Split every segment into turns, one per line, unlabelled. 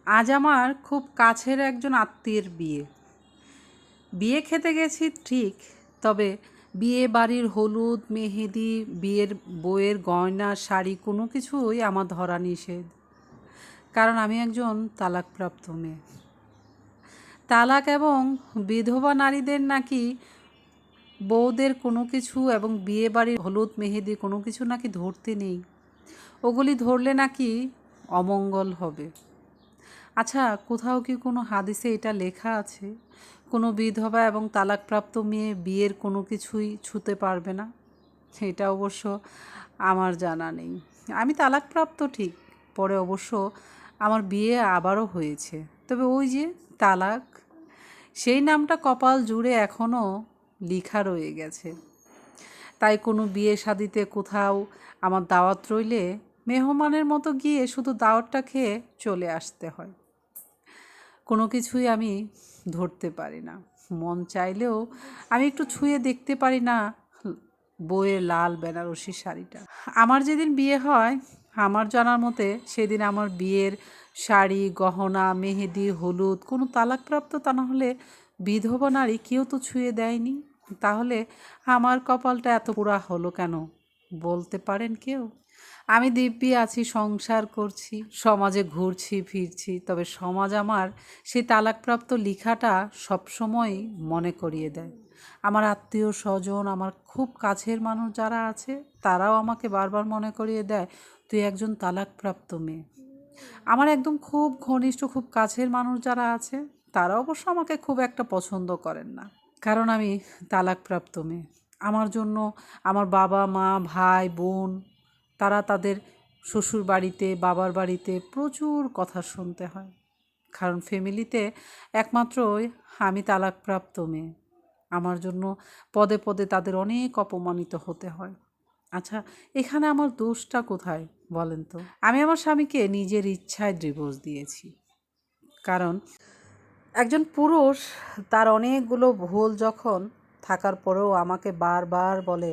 আজ আমার খুব কাছের একজন আত্মীয়ের বিয়ে। বিয়ে খেতে গেছি ঠিক, তবে বিয়ে বাড়ির হলুদ মেহেদি, বিয়ের বউয়ের গয়না শাড়ি কোনো কিছুই আমার ধরা নিষেধ। কারণ আমি একজন তালাকপ্রাপ্ত মেয়ে। তালাক এবং বিধবা নারীদের নাকি বউদের কোনো কিছু এবং বিয়ে বাড়ির হলুদ মেহেদি কোনো কিছু নাকি ধরতে নেই। ওগুলি ধরলে নাকি অমঙ্গল হবে। আচ্ছা, কোথাও কি কোনো হাদিসে এটা লেখা আছে কোনো বিধবা এবং তালাকপ্রাপ্ত মেয়ে বিয়ের কোনো কিছুই ছুঁতে পারবে না? এটা অবশ্য আমার জানা নেই। আমি তালাকপ্রাপ্ত ঠিক, পরে অবশ্য আমার বিয়ে আবারও হয়েছে, তবে ওই যে তালাক, সেই নামটা কপাল জুড়ে এখনও লেখা রয়ে গেছে। তাই কোনো বিয়ে শাদিতে কোথাও আমার দাওয়াত রইলে মেহমানের মতো গিয়ে শুধু দাওয়াতটা খেয়ে চলে আসতে হয়। কোনো কিছুই আমি ধরতে পারি না। মন চাইলেও আমি একটু ছুঁয়ে দেখতে পারি না বউয়ের লাল বেনারসি শাড়িটা। আমার যেদিন বিয়ে হয়, আমার জানার মতে সেদিন আমার বিয়ের শাড়ি, গহনা, মেহেদি, হলুদ কোনো তালাকপ্রাপ্ত তা না হলে বিধবা নারী কেউ তো ছুঁয়ে দেয়নি। তাহলে আমার কপালটা এত পোড়া হলো কেন, বলতে পারেন কেউ? আমি দিব্যি আছি, সংসার করছি, সমাজে ঘুরছি ফিরছি, তবে সমাজ আমার সেই তালাকপ্রাপ্ত লেখাটা সবসময় মনে করিয়ে দেয়। আমার আত্মীয় স্বজন, আমার খুব কাছের মানুষ যারা আছে, তারাও আমাকে বারবার মনে করিয়ে দেয়, তুই একজন তালাকপ্রাপ্ত মেয়ে। আমার একদম খুব ঘনিষ্ঠ, খুব কাছের মানুষ যারা আছে, তারা অবশ্য আমাকে খুব একটা পছন্দ করেন না, কারণ আমি তালাকপ্রাপ্ত মেয়ে। আমার জন্য আমার বাবা মা, ভাই বোন, তারা তাদের শ্বশুর বাড়িতে, বাবার বাড়িতে প্রচুর কথা শুনতে হয়, কারণ ফ্যামিলিতে একমাত্রই আমি তালাকপ্রাপ্ত মেয়ে। আমার জন্য পদে পদে তাদের অনেক অপমানিত হতে হয়। আচ্ছা, এখানে আমার দোষটা কোথায় বলেন তো? আমি আমার স্বামীকে নিজের ইচ্ছায় ডিভোর্স দিয়েছি, কারণ একজন পুরুষ তার অনেকগুলো ভুল যখন থাকার পরেও আমাকে বারবার বলে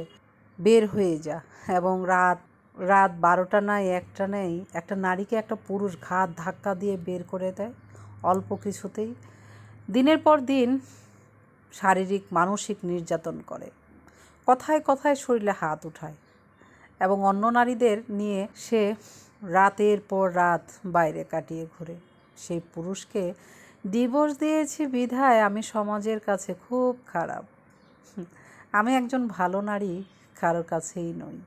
বের হয়ে যা, এবং রাত রাত 12টা নাই 1টা নেই একটা নারীকে একটা পুরুষ ঘাত ধাক্কা দিয়ে বের করে দেয় অল্প কিছুতেই, দিনের পর দিন শারীরিক মানসিক নির্যাতন করে, কথায় কথায় শরীরে হাত উঠায়, এবং অন্য নারীদের নিয়ে সে রাতের পর রাত বাইরে কাটিয়ে ঘুরে। সেই পুরুষকে ডিভোর্স দিয়েছি বিধায় আমি সমাজের কাছে খুব খারাপ। আমি একজন ভালো নারী কারোর কাছেই নই,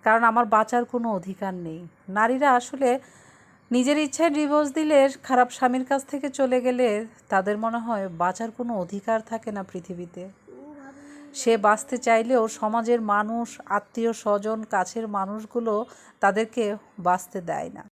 কারণ আমার বাঁচার কোনো অধিকার নেই। নারীরা আসলে নিজের ইচ্ছায় ডিভোর্স দিলে, খারাপ স্বামীর কাছ থেকে চলে গেলে তাদের মনে হয় বাঁচার কোনো অধিকার থাকে না পৃথিবীতে। সে বাঁচতে চাইলেও সমাজের মানুষ, আত্মীয় স্বজন, কাছের মানুষগুলো তাদেরকে বাঁচতে দেয় না।